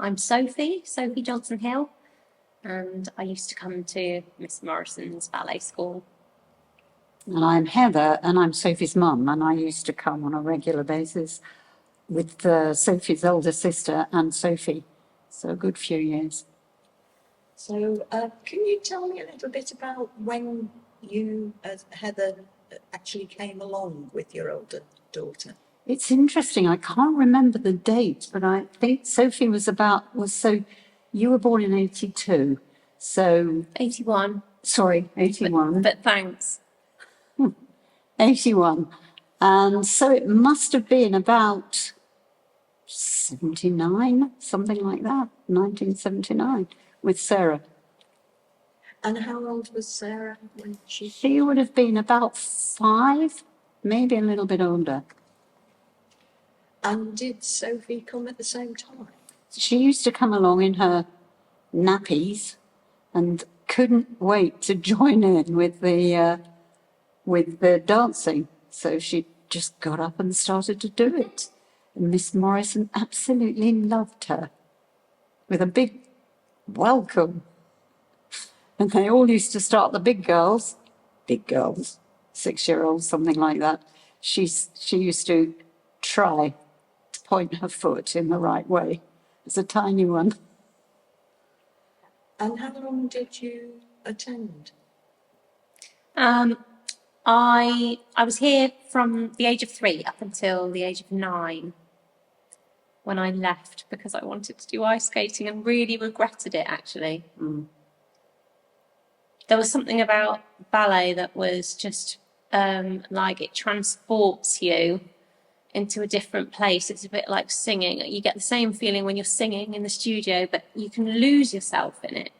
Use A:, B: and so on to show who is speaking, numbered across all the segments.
A: I'm Sophie Johnson Hill, and I used to come to Miss Morrison's ballet school.
B: And I'm Heather, and I'm Sophie's mum, and I used to come on a regular basis with Sophie's older sister and Sophie, so a good few years.
C: So can you tell me a little bit about when you, as Heather, actually came along with your older daughter?
B: It's interesting, I can't remember the date, but I think Sophie you were born in 82, so...
A: 81.
B: Sorry, 81.
A: But thanks.
B: 81. And so it must have been about 79, something like that, 1979, with Sarah.
C: And how old was Sarah when she...
B: She would have been about 5, maybe a little bit older.
C: And did Sophie come at the same time?
B: She used to come along in her nappies and couldn't wait to join in with the dancing. So she just got up and started to do it. And Miss Morrison absolutely loved her with a big welcome. And they all used to start, the big girls, 6-year-olds, something like that. She used to try to point her foot in the right way. It's a tiny one.
C: And how long did you attend?
A: I was here from the age of 3 up until the age of 9 when I left because I wanted to do ice skating and really regretted it, actually. There was something about ballet that was just like it transports you into a different place. It's a bit like singing. You get the same feeling when you're singing in the studio, but you can lose yourself in it,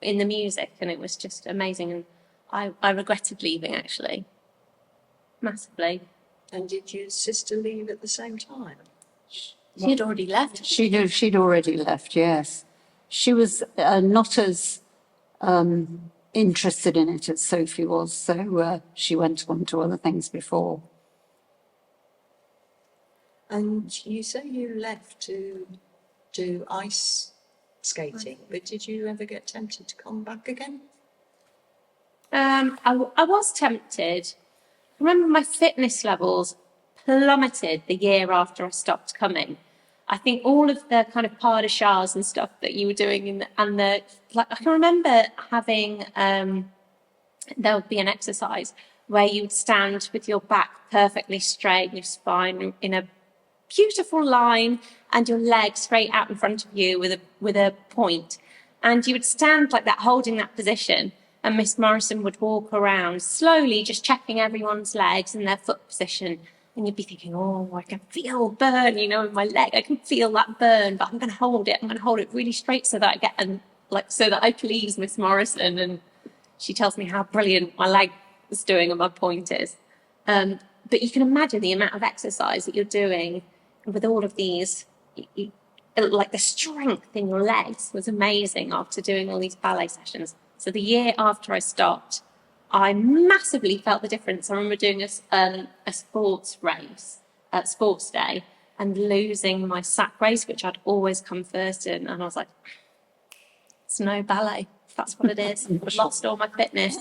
A: in the music, and it was just amazing. And I regretted leaving, actually, massively.
C: And did your sister leave at the same time?
A: She had already left.
B: She'd already left, yes. She was not as interested in it as Sophie was, so she went on to other things before.
C: And you say you left to do ice skating, but did you ever get tempted to come back again?
A: I was tempted. I remember my fitness levels plummeted the year after I stopped coming. I think all of the kind of pas de chars and stuff that you were doing, I can remember having, there would be an exercise where you would stand with your back perfectly straight, your spine in a beautiful line, and your leg straight out in front of you with a point. And you would stand like that, holding that position, and Miss Morrison would walk around slowly, just checking everyone's legs and their foot position. And you'd be thinking, oh, I can feel burn, in my leg. I can feel that burn, but I'm going to hold it. I'm going to hold it really straight so that I please Miss Morrison. And she tells me how brilliant my leg is doing and my point is. But you can imagine the amount of exercise that you're doing with all of these, like the strength in your legs was amazing after doing all these ballet sessions. So the year after I stopped, I massively felt the difference. I remember doing a sports race at sports day and losing my sack race, which I'd always come first in. And I was like, it's no ballet. That's what it is. I've lost all my fitness.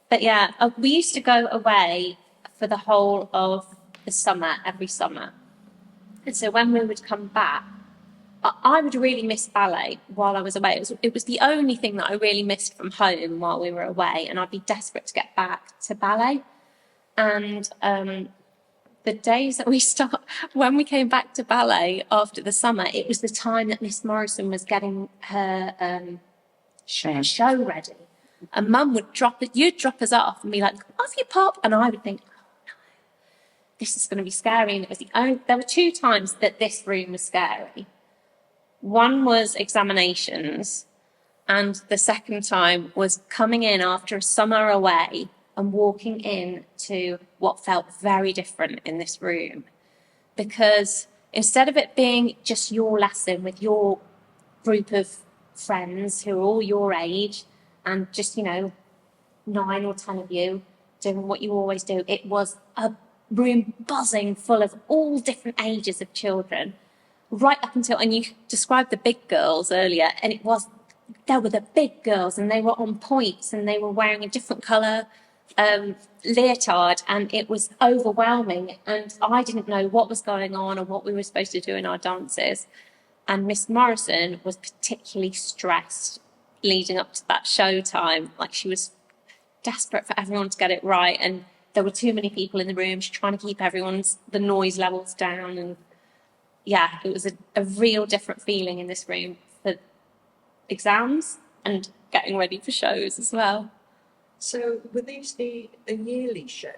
A: But yeah, we used to go away for the whole of the summer, every summer. And so when we would come back, I would really miss ballet while I was away. It was the only thing that I really missed from home while we were away, and I'd be desperate to get back to ballet. And the days that when we came back to ballet after the summer, it was the time that Miss Morrison was getting her show ready. And Mum would you'd drop us off and be like, off you pop, and I would think, this is going to be scary. And it was there were 2 times that this room was scary. One was examinations, and the second time was coming in after a summer away and walking in to what felt very different in this room. Because instead of it being just your lesson with your group of friends who are all your age and just, 9 or 10 of you doing what you always do, it was a room buzzing full of all different ages of children. right up until, and you described the big girls earlier, and there were the big girls, and they were on points, and they were wearing a different colour leotard, and it was overwhelming, and I didn't know what was going on or what we were supposed to do in our dances. And Miss Morrison was particularly stressed leading up to that show time. Like, she was desperate for everyone to get it right, and there were too many people in the room. She's trying to keep the noise levels down, and yeah, it was a real different feeling in this room for exams and getting ready for shows as well.
C: So were these a yearly show?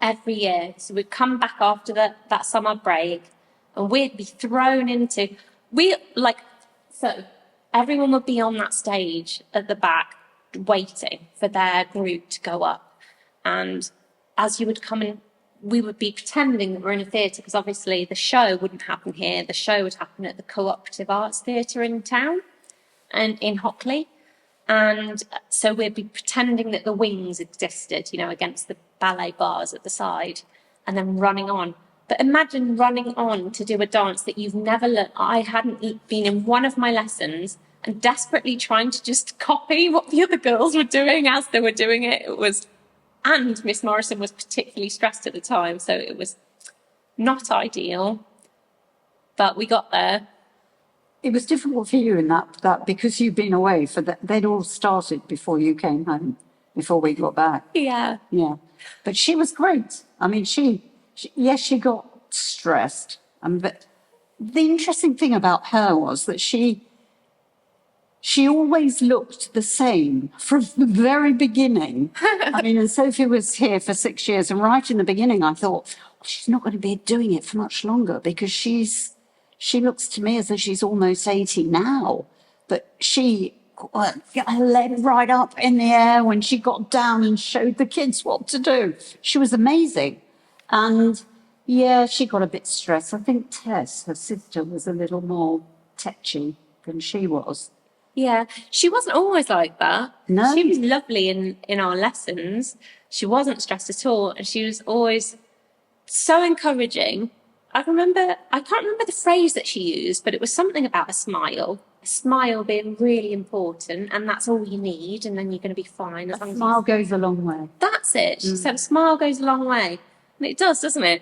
A: Every year. So we'd come back after that summer break, and we'd be thrown into, so everyone would be on that stage at the back waiting for their group to go up. And as you would come in, we would be pretending that we're in a theatre, because obviously the show wouldn't happen here. The show would happen at the Cooperative Arts Theatre in town and in Hockley. And so we'd be pretending that the wings existed, against the ballet bars at the side, and then running on. But imagine running on to do a dance that you've never learned. I hadn't been in one of my lessons, and desperately trying to just copy what the other girls were doing as they were doing it. And Miss Morrison was particularly stressed at the time, so it was not ideal, but we got there.
B: It was difficult for you in that because you'd been away they'd all started before you came home, before we got back.
A: Yeah.
B: Yeah. But she was great. I mean, she got stressed. But the interesting thing about her was that she always looked the same from the very beginning. I mean, and Sophie was here for 6 years, and right in the beginning I thought, she's not going to be doing it for much longer, because she looks to me as though she's almost 80 now. But she got her leg right up in the air when she got down and showed the kids what to do. She was amazing. And yeah, she got a bit stressed. I think Tess, her sister, was a little more tetchy than she was.
A: Yeah, she wasn't always like that.
B: No.
A: She was lovely in our lessons. She wasn't stressed at all, and she was always so encouraging. I can't remember the phrase that she used, but it was something about a smile being really important, and that's all you need, and then you're going to be fine.
B: A smile goes a long way.
A: That's it. She said a smile goes a long way. And it does, doesn't it?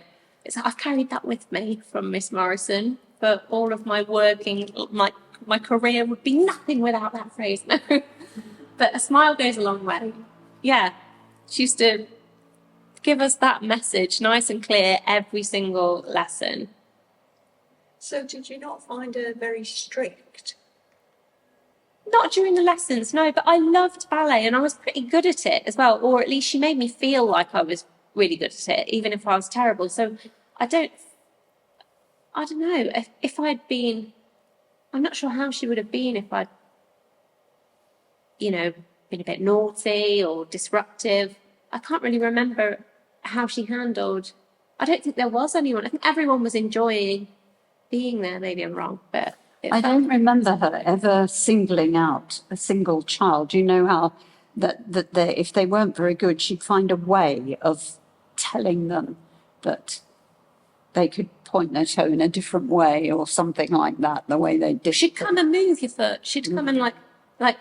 A: I've carried that with me from Miss Morrison for all of my working, my career would be nothing without that phrase. No. But a smile goes a long way. Yeah. She used to give us that message nice and clear every single lesson.
C: So did you not find her very strict?
A: Not during the lessons, no, but I loved ballet, and I was pretty good at it as well, or at least she made me feel like I was really good at it, even if I was terrible. So I don't know, if I'd been, I'm not sure how she would have been if I'd, been a bit naughty or disruptive. I can't really remember how she handled. I don't think there was anyone. I think everyone was enjoying being there. Maybe I'm wrong, but
B: I don't remember her ever singling out a single child. You know how that if they weren't very good, she'd find a way of telling them that they could point their toe in a different way or something like that, the way they did.
A: She'd come and move your foot. She'd come and like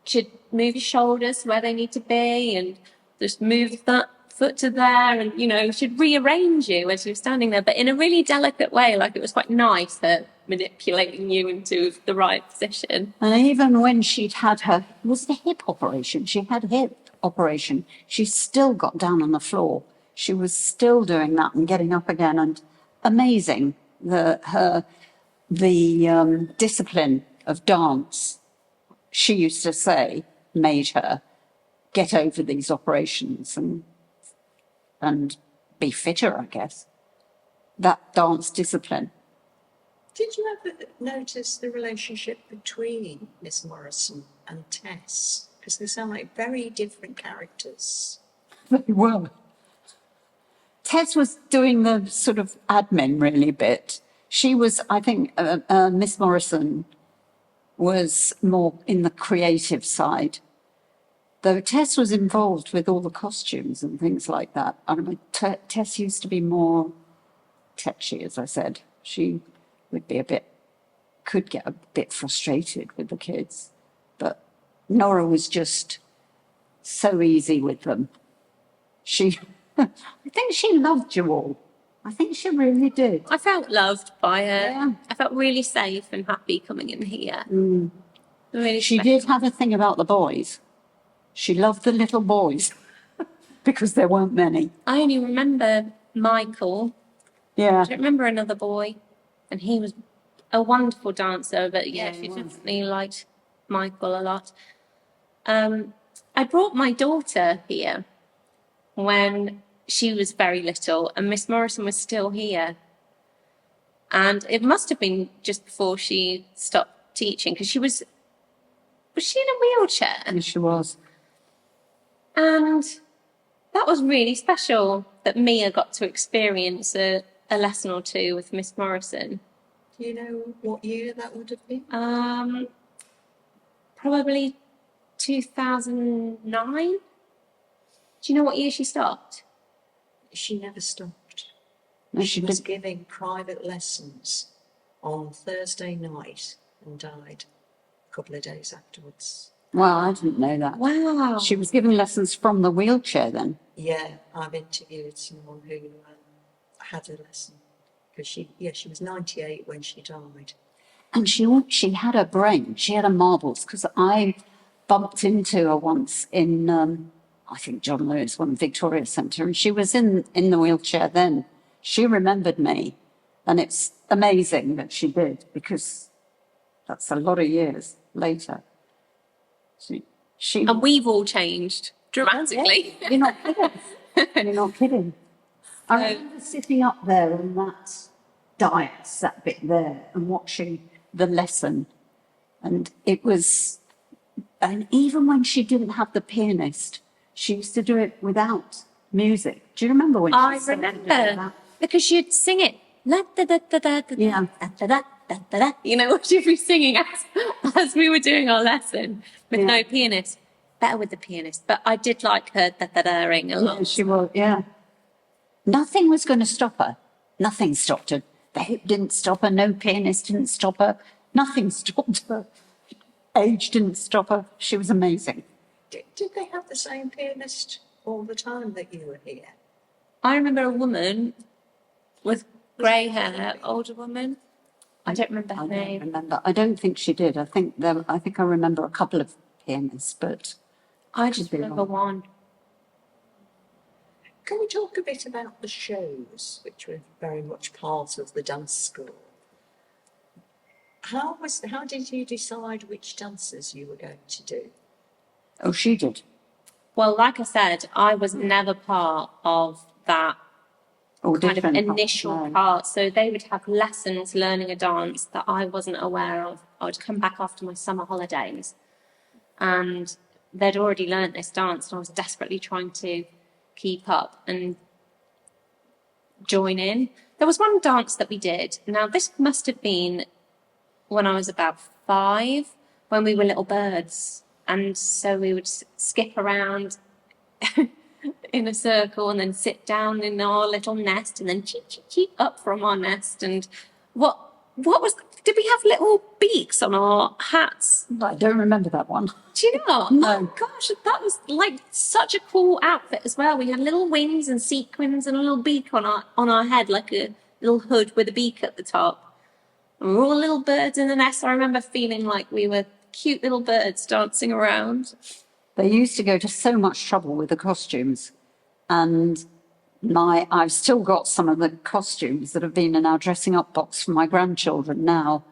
A: she'd move your shoulders where they need to be, and just move that foot to there, and she'd rearrange you as you were standing there, but in a really delicate way. Like, it was quite nice, her manipulating you into the right position.
B: And even when she'd had was the hip operation? She had hip operation. She still got down on the floor. She was still doing that and getting up again, and amazing. The discipline of dance, she used to say, made her get over these operations and be fitter, I guess. That dance discipline.
C: Did you ever notice the relationship between Miss Morrison and Tess? Because they sound like very different characters.
B: They were. Tess was doing the sort of admin really bit. She was, I think, Miss Morrison was more in the creative side. Though Tess was involved with all the costumes and things like that. I mean, Tess used to be more tetchy, as I said. She could get a bit frustrated with the kids. But Nora was just so easy with them. I think she loved you all. I think she really did.
A: I felt loved by her.
B: Yeah.
A: I felt really safe and happy coming in here. Really
B: She
A: special.
B: did have a thing about the boys. She loved the little boys because there weren't many.
A: I only remember Michael.
B: Yeah.
A: I don't remember another boy. And he was a wonderful dancer, but yeah,
B: Yeah,
A: she
B: he was.
A: definitely liked Michael a lot. I brought my daughter here when she was very little and Miss Morrison was still here. And it must have been just before she stopped teaching, because was she in a wheelchair?
B: Yes, she was.
A: And that was really special that Mia got to experience a lesson or two with Miss Morrison.
C: Do you know what year that would have been?
A: Probably 2009. Do you know what year she stopped?
C: She never stopped.
B: No,
C: She
B: she
C: was
B: did.
C: giving private lessons on Thursday night and died a couple of days afterwards.
B: Well, I didn't know that.
A: Wow.
B: She was giving lessons from the wheelchair then.
C: Yeah, I've interviewed someone who had a lesson because she was 98 when she died.
B: And she had a brain. She had a marbles, because I bumped into her once in, I think John Lewis, one Victoria Centre, and she was in the wheelchair then. She remembered me, and it's amazing that she did, because that's a lot of years later. She
A: And we've all changed dramatically.
B: You're not kidding. You're not kidding. I remember sitting up there on that dais, that bit there, and watching the lesson. And and even when she didn't have the pianist, she used to do it without music. Do you remember when
A: I
B: she started doing
A: remember,
B: that?
A: because she'd sing it. La, da, da, da, da, da,
B: Yeah.
A: da, da, da, da, da, da. You know, she'd be singing as we were doing our lesson with no pianist. Better with the pianist, but I did like her da-da-da-ing a lot.
B: Yeah, she was, yeah. Nothing was going to stop her. Nothing stopped her. The hip didn't stop her. No pianist didn't stop her. Nothing stopped her. Age didn't stop her. She was amazing.
C: Did they have the same pianist all the time that you were here?
A: I remember a woman with grey hair, older woman. I don't remember her
B: I don't
A: name.
B: remember. I don't think she did. I think I remember a couple of pianists, but
A: I just
B: be
A: remember
B: wrong.
A: one.
C: Can we talk a bit about the shows, which were very much part of the dance school? How did you decide which dances you were going to do?
B: Oh, she did.
A: Well, like I said, I was never part of that kind of initial part. So they would have lessons learning a dance that I wasn't aware of. I would come back after my summer holidays and they'd already learnt this dance and I was desperately trying to keep up and join in. There was one dance that we did. Now, this must have been when I was about 5, when we were little birds. And so we would skip around in a circle and then sit down in our little nest and then cheep, cheep, cheep up from our nest. And did we have little beaks on our hats?
B: I don't remember that one.
A: Do you know?
B: No.
A: Oh gosh, that was like such a cool outfit as well. We had little wings and sequins and a little beak on our head, like a little hood with a beak at the top. And we were all little birds in the nest. I remember feeling like we were cute little birds dancing around.
B: They used to go to so much trouble with the costumes, and I've still got some of the costumes that have been in our dressing up box for my grandchildren now,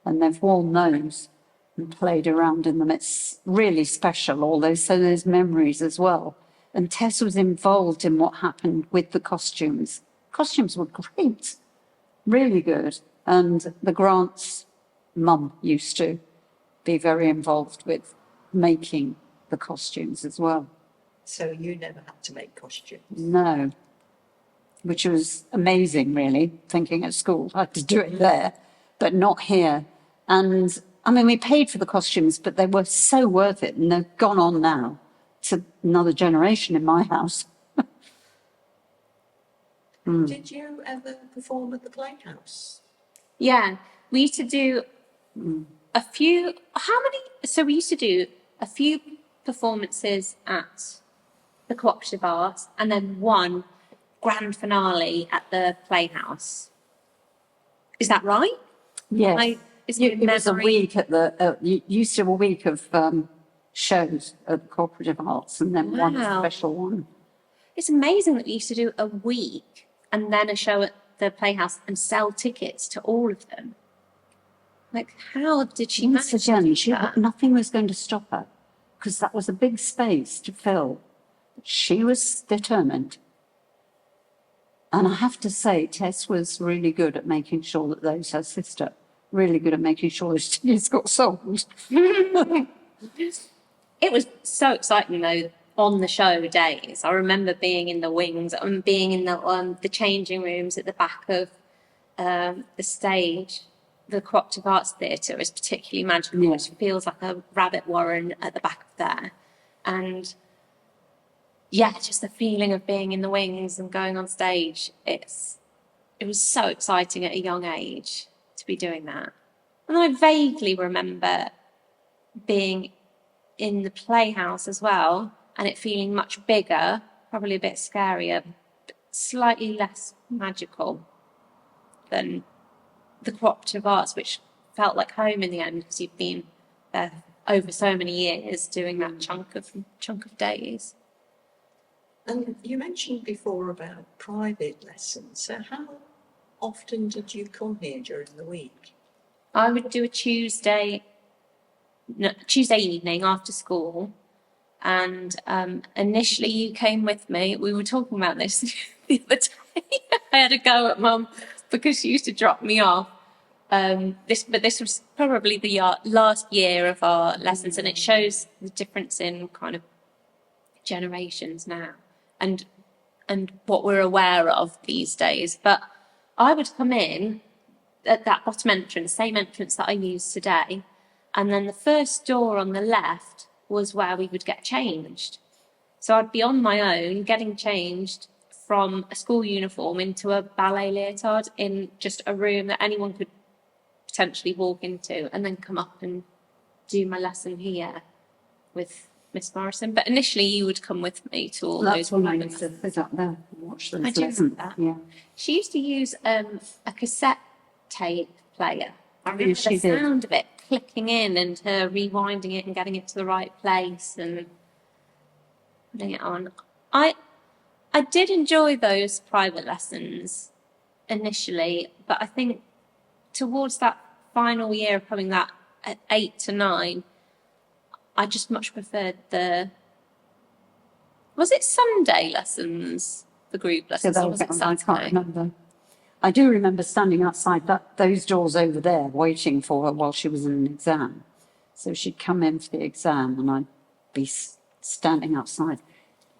B: and they've worn those and played around in them. It's really special, all those memories as well. And Tess was involved in what happened with the costumes. Costumes were great, really good. And the Grant's mum used to be very involved with making the costumes as well.
C: So you never had to make costumes?
B: No, which was amazing, really, thinking at school I had to do it there, but not here. And I mean, we paid for the costumes, but they were so worth it, and they've gone on now to another generation in my house.
C: Did you ever perform at the Playhouse?
A: Yeah, we used to do a few. How many? So we used to do a few performances at the Cooperative Arts, and then one grand finale at the Playhouse. Is that right?
B: Yes. It was a week at the, you used to have a week of shows at the Cooperative Arts and then one
A: Wow.
B: special one.
A: It's amazing that we used to do a week and then a show at the Playhouse and sell tickets to all of them. Like, how did she manage
B: Once
A: to
B: again,
A: do that?
B: nothing was going to stop her because that was a big space to fill. She was determined. And I have to say, Tess was really good at making sure that those, her sister, really good at making sure those tickets got sold.
A: It was so exciting though on the show days. I remember being in the wings and being in the changing rooms at the back of the stage. The Cooperative Arts Theatre is particularly magical.
B: Yeah.
A: It feels like a rabbit warren at the back of there, and yeah, just the feeling of being in the wings and going on stage. It was so exciting at a young age to be doing that. And I vaguely remember being in the Playhouse as well, and it feeling much bigger, probably a bit scarier, but slightly less magical than the Cooperative Arts, which felt like home in the end because you've been there over so many years doing that chunk of days.
C: And you mentioned before about private lessons. So how often did you come here during the week?
A: I would do a Tuesday evening after school, and initially you came with me. We were talking about this the other day. I had a go at Mum because she used to drop me off. This was probably the last year of our lessons, and it shows the difference in kind of generations now and what we're aware of these days. But I would come in at that bottom entrance, same entrance that I use today, and then the first door on the left was where we would get changed. So I'd be on my own getting changed from a school uniform into a ballet leotard in just a room that anyone could potentially walk into, and then come up and do my lesson here with Miss Morrison. But initially you would come with me to all
B: That's
A: those
B: when I
A: private
B: used to sit up there and watch those
A: I do
B: lessons.
A: remember that.
B: Yeah.
A: She used to use a cassette tape player. I remember
B: Yes, she
A: the
B: did.
A: sound of it clicking in and her rewinding it and getting it to the right place and putting it on. I did enjoy those private lessons initially, but I think towards that final year of coming that at 8 to 9, I just much preferred was it Sunday lessons, the group lessons, or was it
B: I
A: Saturday?
B: can't remember. I do remember standing outside those doors over there waiting for her while she was in an exam. So she'd come in for the exam and I'd be standing outside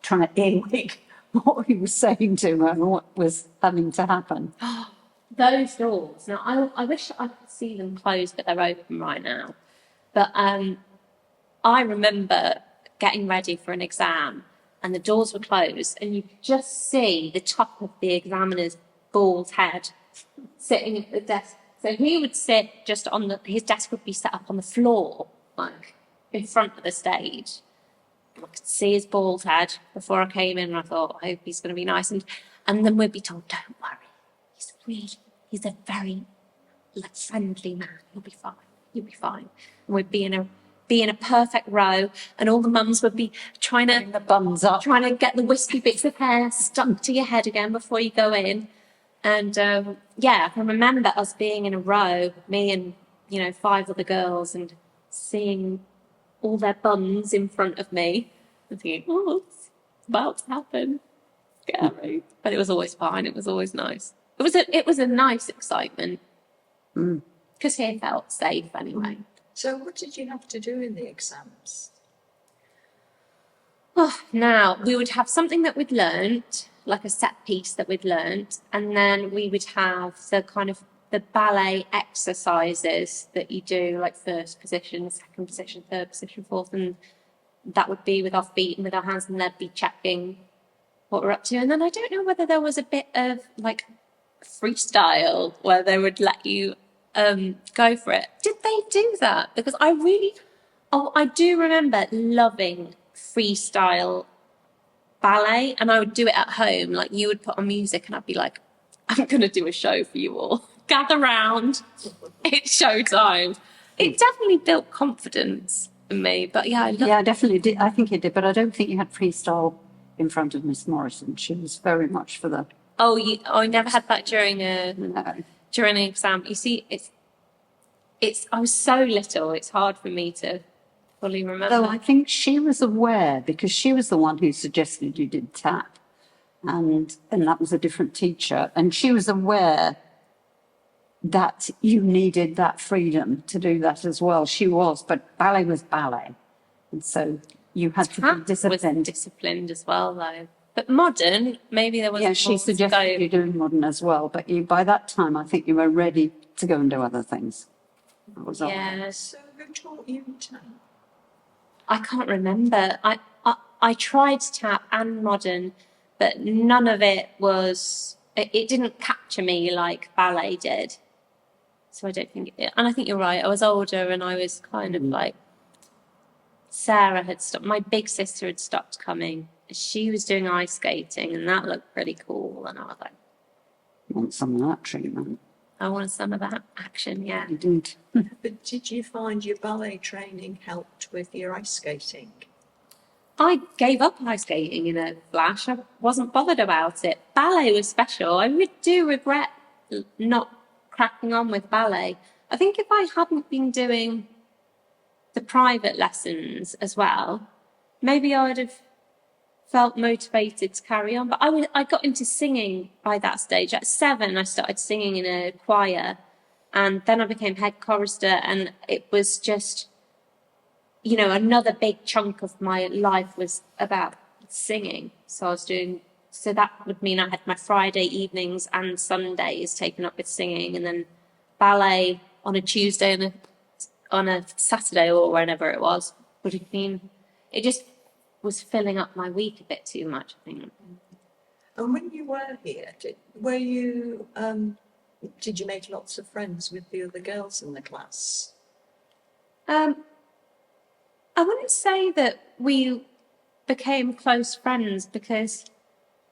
B: trying to earwig what he was saying to her and what was having to happen.
A: Those doors. Now, I wish I could see them closed, but they're open right now. But I remember getting ready for an exam and the doors were closed and you could just see the top of the examiner's bald head sitting at the desk. So he would sit just his desk would be set up on the floor, like in front of the stage. I could see his bald head before I came in and I thought, I hope he's going to be nice. And then we'd be told, don't worry, he's a very friendly man. You'll be fine. You'll be fine. And we'd be in a perfect row and all the mums would be trying to
B: The buns up.
A: trying to get the wispy bits of hair stuck to your head again before you go in. And I can remember us being in a row, me and 5 other girls, and seeing all their buns in front of me and thinking, oh, it's about to happen. Scary. But it was always fine. It was always nice. It was a nice excitement because he felt safe anyway.
C: So what did you have to do in the exams?
A: Oh, now, we would have something that we'd learnt, like a set piece that we'd learnt, and then we would have the ballet exercises that you do, like first position, second position, third position, fourth, and that would be with our feet and with our hands, and they'd be checking what we're up to. And then I don't know whether there was a bit of like freestyle where they would let you go for it. Did they do that? Because I do remember loving freestyle ballet, and I would do it at home. Like, you would put on music and I'd be like, I'm going to do a show for you all. Gather round. It's showtime. It definitely built confidence in me. But yeah,
B: I definitely did. I think it did, but I don't think you had freestyle in front of Miss Morrison. She was very much for the...
A: I never had that during an exam. You see, I was so little, it's hard for me to fully remember.
B: Though I think she was aware, because she was the one who suggested you did tap, and that was a different teacher, and she was aware that you needed that freedom to do that as well. She was, but ballet was ballet, and so you had to be disciplined.
A: Was disciplined as well, though. But modern, maybe there was.
B: Yeah, she suggested you doing modern as well, but by that time, I think you were ready to go and do other things. That was all.
C: So who taught you tap?
A: I can't remember. I tried tap and modern, but none of it was. It didn't capture me like ballet did. So I don't think. And I think you're right. I was older, and I was kind of like. Sarah had stopped. My big sister had stopped coming. She was doing ice skating, and that looked pretty cool. And I was like,
B: want some of that treatment.
A: I wanted some of that action, yeah.
B: You did.
C: But did you find your ballet training helped with your ice skating?
A: I gave up ice skating in a flash. I wasn't bothered about it. Ballet was special. I do regret not cracking on with ballet. I think if I hadn't been doing the private lessons as well, maybe I would have felt motivated to carry on. But I got into singing by that stage. At 7, I started singing in a choir, and then I became head chorister, and it was just, another big chunk of my life was about singing. So that would mean I had my Friday evenings and Sundays taken up with singing, and then ballet on a Tuesday and on a Saturday or whenever it was, would have been, it just was filling up my week a bit too much, I think.
C: And when you were here, did you make lots of friends with the other girls in the class?
A: I wouldn't say that we became close friends because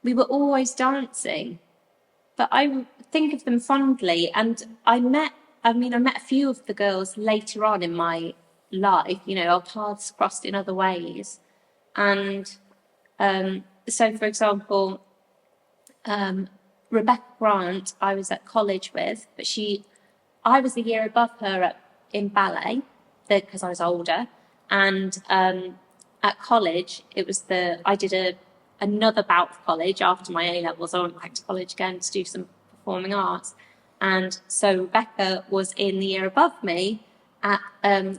A: we were always dancing, but I think of them fondly, and I met a few of the girls later on in my life, our paths crossed in other ways. And so, for example, Rebecca Grant, I was at college with, but I was a year above her in ballet because I was older. And at college, I did another bout of college after my A-levels. I went back to college again to do some performing arts. And so Rebecca was in the year above me at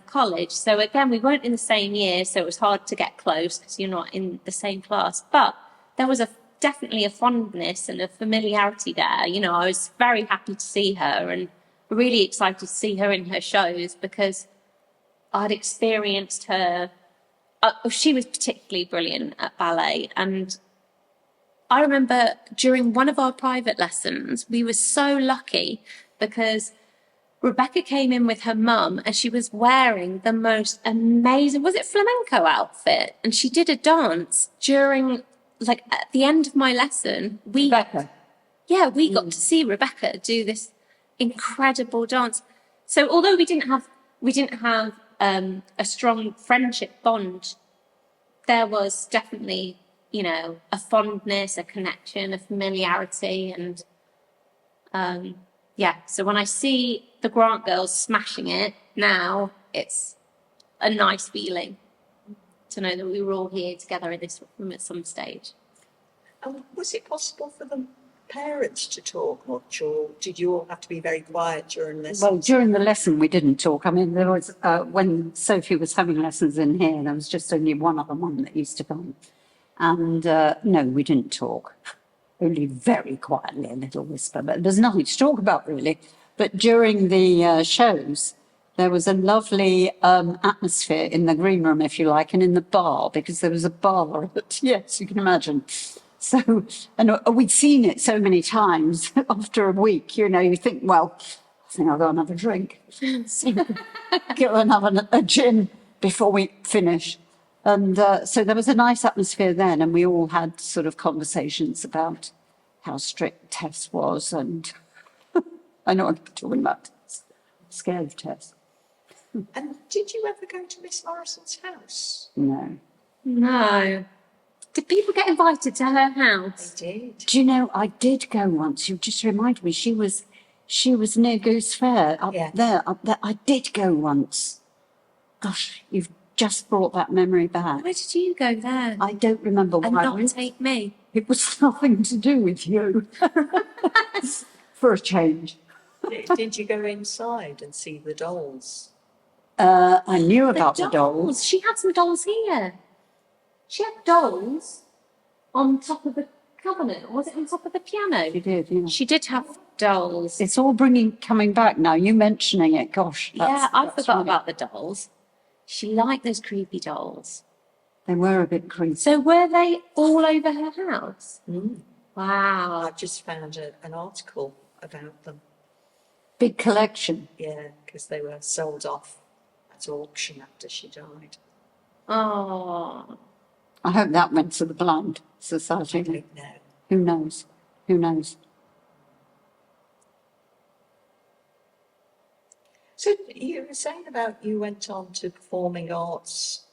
A: college. So again, we weren't in the same year, so it was hard to get close because you're not in the same class. But there was definitely a fondness and a familiarity there. I was very happy to see her and really excited to see her in her shows because I'd experienced her. She was particularly brilliant at ballet, and I remember during one of our private lessons, we were so lucky because Rebecca came in with her mum and she was wearing the most amazing, was it flamenco outfit? And she did a dance during, at the end of my lesson.
B: Rebecca?
A: Yeah, we got to see Rebecca do this incredible dance. So although we didn't have a strong friendship bond, there was definitely, a fondness, a connection, a familiarity. And so when I see the Grant girls smashing it now, it's a nice feeling to know that we were all here together in this room at some stage.
C: And was it possible for the parents to talk much, or did you all have to be very quiet during lessons?
B: Well, during the lesson, we didn't talk. I mean, there was, when Sophie was having lessons in here, there was just only one other mum that used to come. And no, we didn't talk. Only very quietly, a little whisper, but there's nothing to talk about really. But during the shows, there was a lovely atmosphere in the green room, if you like, and in the bar, because there was a bar. Yes, you can imagine. So, and we'd seen it so many times after a week, you think, well, I think I'll go and have a drink. Go and have a gin before we finish. And so there was a nice atmosphere then, and we all had sort of conversations about how strict Tess was, and I know I'm talking about Tess. I'm scared of Tess.
C: And did you ever go to Miss Morrison's house?
B: No.
A: No. Did people get invited to her house?
C: They did.
B: Do you know, I did go once. You just reminded me. She was near Goose Fair, up there. I did go once. Gosh, you've just brought that memory back.
A: Why did you go there?
B: I don't remember why.
A: And not take me?
B: It was nothing to do with you. For a change.
C: Did you go inside and see the dolls?
B: I knew about the dolls.
A: She had some dolls here. She had dolls on top of the cabinet, or was it on top of the piano?
B: She did, yeah.
A: She did have dolls.
B: It's all coming back now. You mentioning it, gosh.
A: I forgot about the dolls. She liked those creepy dolls.
B: They were a bit creepy.
A: So were they all over her house?
C: Mm.
A: Wow.
C: I've just found an article about them.
B: Big collection.
C: Yeah, because they were sold off at auction after she died.
A: Oh.
B: I hope that went to the Blind Society.
C: I don't know.
B: Who knows? Who knows?
C: So you were saying about you went on to performing arts,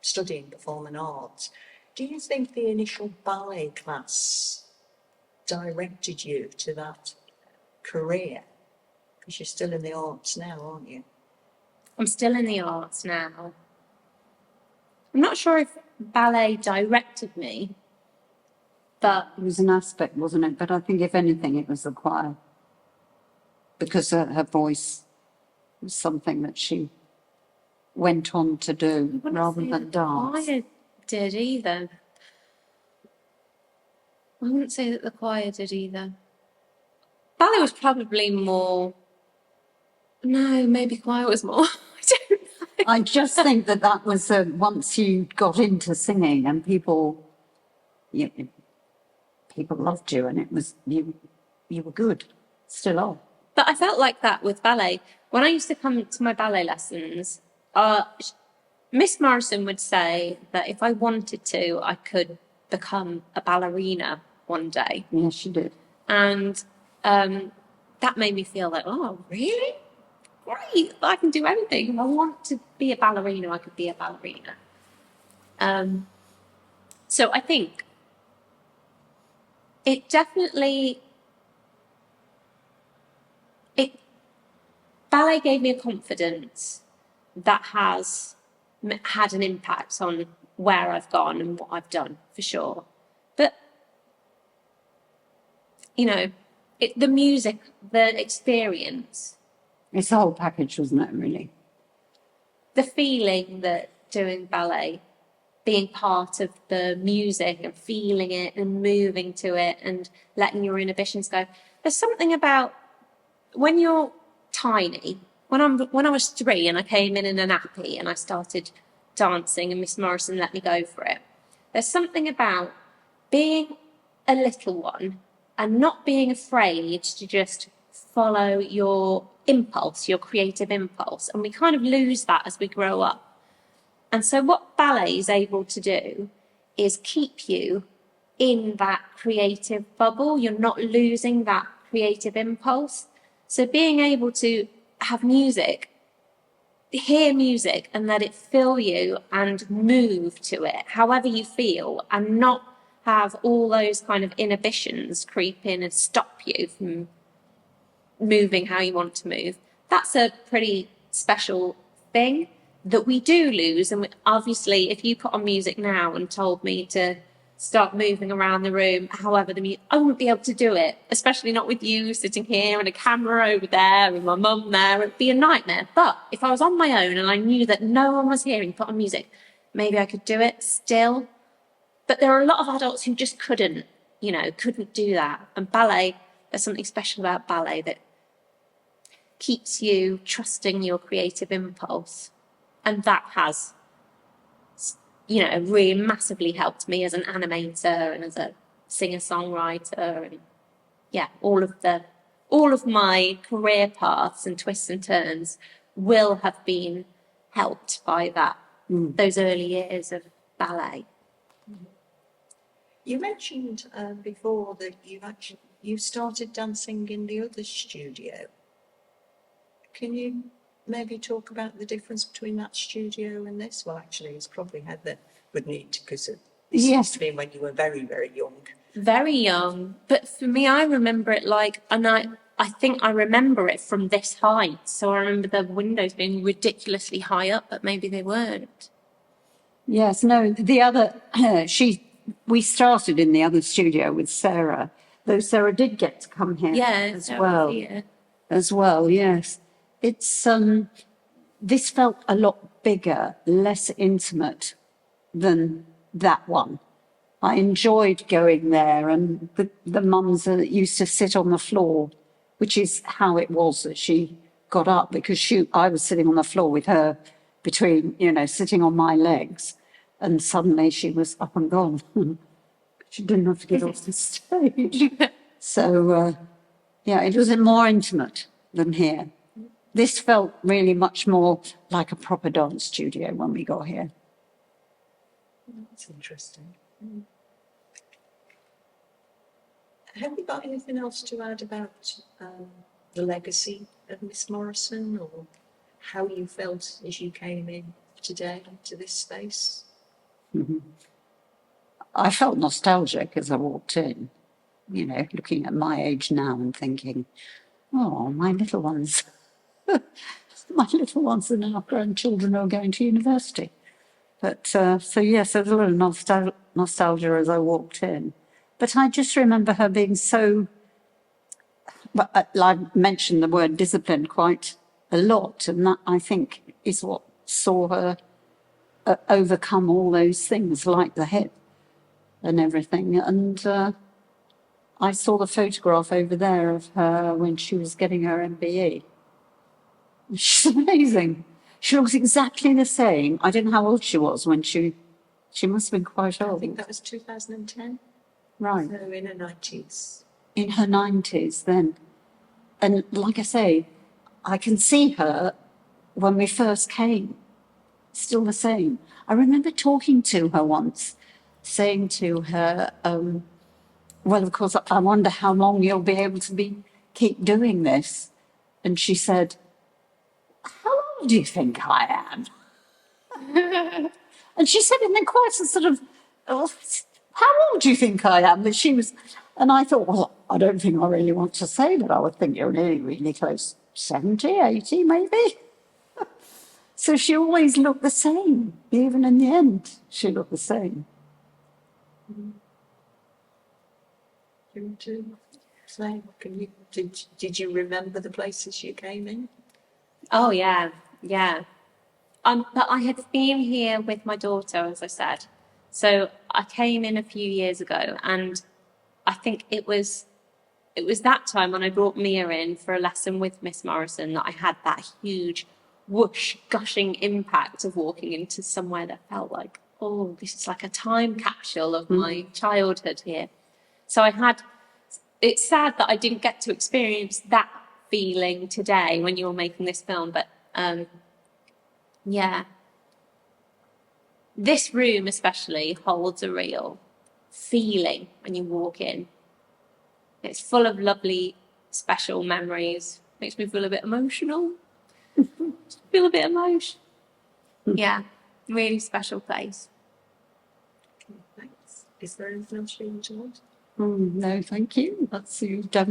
C: studying performing arts. Do you think the initial ballet class directed you to that career? Because you're still in the arts now, aren't you?
A: I'm still in the arts now. I'm not sure if ballet directed me, but
B: It was an aspect, wasn't it? But I think, if anything, it was the choir. Because her voice was something that she went on to do
A: I wouldn't
B: rather
A: say
B: than
A: that
B: dance.
A: the choir did either. I wouldn't say that the choir did either. Ballet was probably more. No, maybe choir was more. I don't know.
B: I just think that was once you got into singing and people loved you, and it was you were good, still are.
A: But I felt like that with ballet. When I used to come to my ballet lessons, Miss Morrison would say that if I wanted to, I could become a ballerina one day.
B: Yes, she did.
A: And that made me feel like, oh, really? Great, I can do anything. If I want to be a ballerina, I could be a ballerina. So I think it definitely, ballet gave me a confidence that has had an impact on where I've gone and what I've done, for sure. But, the music, the experience,
B: It's the whole package, wasn't it, really?
A: the feeling that doing ballet, being part of the music and feeling it and moving to it and letting your inhibitions go. There's something about when you're tiny. When I was 3 and I came in a nappy and I started dancing and Miss Morrison let me go for it. There's something about being a little one and not being afraid to just follow your impulse, your creative impulse. And we kind of lose that as we grow up. And so what ballet is able to do is keep you in that creative bubble. You're not losing that creative impulse. So being able to have music, hear music and let it fill you and move to it however you feel, and not have all those kind of inhibitions creep in and stop you from moving how you want to move. That's a pretty special thing that we do lose. And obviously, if you put on music now and told me to start moving around the room, however the music, I wouldn't be able to do it, especially not with you sitting here and a camera over there and my mum there. It'd be a nightmare. But if I was on my own and I knew that no one was hearing, put on music, maybe I could do it still. But there are a lot of adults who just couldn't do that. And ballet, there's something special about ballet that keeps you trusting your creative impulse. And that has, really massively helped me as an animator and as a singer-songwriter, and all all of my career paths and twists and turns will have been helped by that, those early years of ballet.
C: You mentioned before that you started dancing in the other studio. Can you maybe talk about the difference between that studio and this? Well, actually, it's probably had the good need because it must have been when you were very, very young.
A: Very young, but for me, I remember it like, and I think I remember it from this height. So I remember the windows being ridiculously high up, but maybe they weren't.
B: Yes, no, the other, we started in the other studio with Sarah, though Sarah did get to come here as well.
A: Yeah.
B: As well, yes. It's, this felt a lot bigger, less intimate than that one. I enjoyed going there, and the mums used to sit on the floor, which is how it was that she got up, because I was sitting on the floor with her between, sitting on my legs, and suddenly she was up and gone. She didn't have to get off the stage. So, it was more intimate than here. This felt really much more like a proper dance studio when we got here.
C: That's interesting. Have you got anything else to add about the legacy of Miss Morrison, or how you felt as you came in today to this space?
B: I felt nostalgic as I walked in, looking at my age now and thinking, oh, my little ones, my little ones are now grandchildren who are going to university. But yes, there's a little nostalgia as I walked in. But I just remember her being so, I mentioned the word discipline quite a lot, and that, I think, is what saw her overcome all those things, like the hip and everything. And I saw the photograph over there of her when she was getting her MBE. She's amazing. She looks exactly the same. I don't know how old she was when she must have been quite old.
C: I think that was 2010.
B: Right.
C: So in her 90s.
B: In her 90s then. And like I say, I can see her when we first came, still the same. I remember talking to her once, saying to her, well, of course, I wonder how long you'll be able to keep doing this. And she said, how old do you think I am? And she said it in quite a sort of, how old do you think I am? But she was, and I thought, well, I don't think I really want to say that. I would think you're really, really close, 70, 80 maybe. So she always looked the same. Even in the end, she looked the same.
C: Did you remember the places you came in?
A: Oh, yeah. But I had been here with my daughter, as I said. So I came in a few years ago, and I think it was that time when I brought Mia in for a lesson with Miss Morrison that I had that huge whoosh, gushing impact of walking into somewhere that felt like, oh, this is like a time capsule of my childhood here. So it's sad that I didn't get to experience that feeling today when you were making this film, but this room especially holds a real feeling when you walk in. It's full of lovely, special memories. Makes me feel a bit emotional. Feel a bit emotional. Yeah, really special place.
C: Thanks. Is there anything else you want to add?
B: No, thank you. You've done